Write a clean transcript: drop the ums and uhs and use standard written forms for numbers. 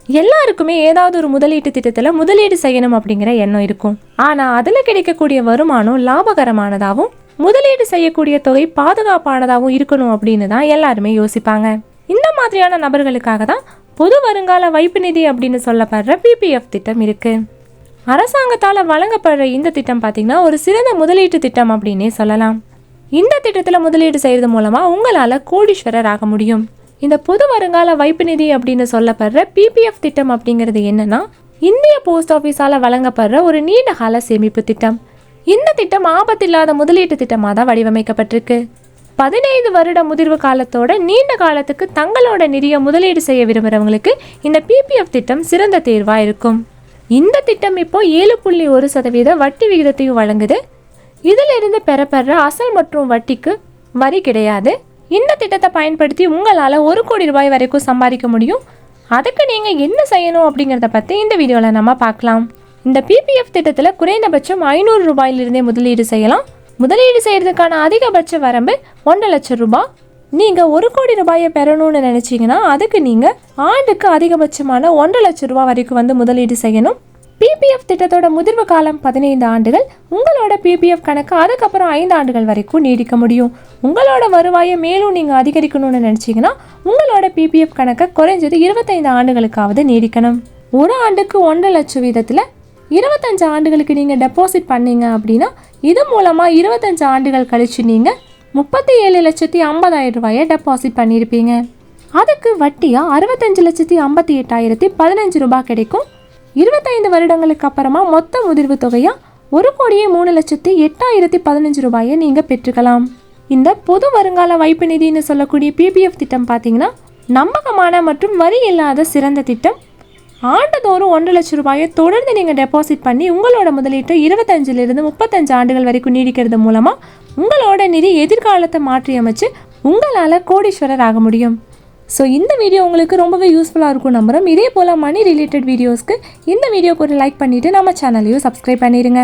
எல்லாருக்குமே ஏதாவது ஒரு முதலீட்டு திட்டத்தில் முதலீடு செய்யணும் அப்படிங்கிற எண்ணம் இருக்கும். ஆனால் அதில் கிடைக்கக்கூடிய வருமானம் லாபகரமானதாகவும் முதலீடு செய்யக்கூடிய தொகை பாதுகாப்பானதாகவும் இருக்கணும் அப்படின்னு தான் எல்லாருமே யோசிப்பாங்க. இந்த மாதிரியான நபர்களுக்காக தான் பொது வருங்கால வைப்பு நிதி அப்படின்னு சொல்லப்படுற பிபிஎஃப் திட்டம் இருக்கு. அரசாங்கத்தால் வழங்கப்படுற இந்த திட்டம் பார்த்தீங்கன்னா ஒரு சிறந்த முதலீட்டு திட்டம் அப்படின்னே சொல்லலாம். இந்த திட்டத்தில் முதலீடு செய்யறது மூலமா உங்களால் கோடீஸ்வரர் ஆக முடியும். இந்த பொது வருங்கால வைப்பு நிதி அப்படின்னு சொல்லப்படுற பிபிஎஃப் திட்டம் அப்படிங்கிறது என்னன்னா இந்திய போஸ்ட் ஆஃபீஸால் வழங்கப்படுற ஒரு நீண்ட கால சேமிப்பு திட்டம். இந்த திட்டம் ஆபத்தில்லாத முதலீட்டு திட்டமாக தான் வடிவமைக்கப்பட்டிருக்கு. 15 வருட முதிர்வு காலத்தோட நீண்ட காலத்துக்கு தங்களோட நிதியை முதலீடு செய்ய விரும்புகிறவங்களுக்கு இந்த பிபிஎஃப் திட்டம் சிறந்த தேர்வாக இருக்கும். இந்த திட்டம் இப்போ 7.1% வட்டி விகிதத்தையும் வழங்குது. இதிலிருந்து பெறப்படுற அசல் மற்றும் வட்டிக்கு வரி கிடையாது. இந்த திட்டத்தை பயன்படுத்தி உங்களால் 1 கோடி ரூபாய் வரைக்கும் சம்பாதிக்க முடியும். அதுக்கு நீங்கள் என்ன செய்யணும் அப்படிங்கிறத பற்றி இந்த வீடியோவில் நம்ம பார்க்கலாம். இந்த பிபிஎஃப் திட்டத்தில் குறைந்தபட்சம் 500 ரூபாயிலிருந்தே முதலீடு செய்யலாம். முதலீடு செய்கிறதுக்கான அதிகபட்ச வரம்பு 1.5 லட்சம் ரூபாய். நீங்கள் 1 கோடி ரூபாயை பெறணும்னு நினச்சிங்கன்னா அதுக்கு நீங்கள் ஆண்டுக்கு அதிகபட்சமான 1.5 லட்சம் ரூபாய் வரைக்கும் முதலீடு செய்யணும். பிபிஎஃப் திட்டத்தோட முதிர்வு காலம் 15 ஆண்டுகள். உங்களோட பிபிஎஃப் கணக்கு அதுக்கப்புறம் 5 ஆண்டுகள் வரைக்கும் நீடிக்க முடியும். உங்களோட வருவாயை மேலும் நீங்கள் அதிகரிக்கணும்னு நினச்சிங்கன்னா உங்களோட பிபிஎஃப் கணக்கை குறைஞ்சது 25 ஆண்டுகளுக்காவது நீடிக்கணும். ஒரு ஆண்டுக்கு 1.5 லட்சம் வீதத்தில் 25 ஆண்டுகளுக்கு நீங்கள் டெபாசிட் பண்ணீங்க அப்படின்னா இது மூலமாக 25 ஆண்டுகள் கழித்து நீங்கள் 37,50,000 ரூபாயை டெபாசிட் பண்ணியிருப்பீங்க. அதுக்கு வட்டியாக 65,58,015 ரூபாய் கிடைக்கும். 25 வருடங்களுக்கு அப்புறமா மொத்த முதிர்வு தொகையாக 1,03,08,015 ரூபாயை நீங்கள் பெற்றுக்கலாம். இந்த பொது வருங்கால வைப்பு நிதினு சொல்லக்கூடிய பிபிஎஃப் திட்டம் பார்த்தீங்கன்னா நம்பகமான மற்றும் வரி இல்லாத சிறந்த திட்டம். ஆண்டுதோறும் 1.5 லட்சம் ரூபாயை தொடர்ந்து நீங்கள் டெபாசிட் பண்ணி உங்களோட முதலீட்டை 25 35 ஆண்டுகள் வரைக்கும் நீடிக்கிறது மூலமாக உங்களோட நிதி எதிர்காலத்தை மாற்றி அமைச்சு உங்களால் கோடீஸ்வரர் ஆக முடியும். ஸோ இந்த வீடியோ உங்களுக்கு ரொம்பவே யூஸ்ஃபுல்லாக இருக்கும் நம்புகிறோம். இதே போல் மணி ரிலேட்டட் வீடியோஸ்க்கு இந்த வீடியோக்கு ஒரு லைக் பண்ணிவிட்டு நம்ம சேனலையும் சப்ஸ்கிரைப் பண்ணிடுங்க.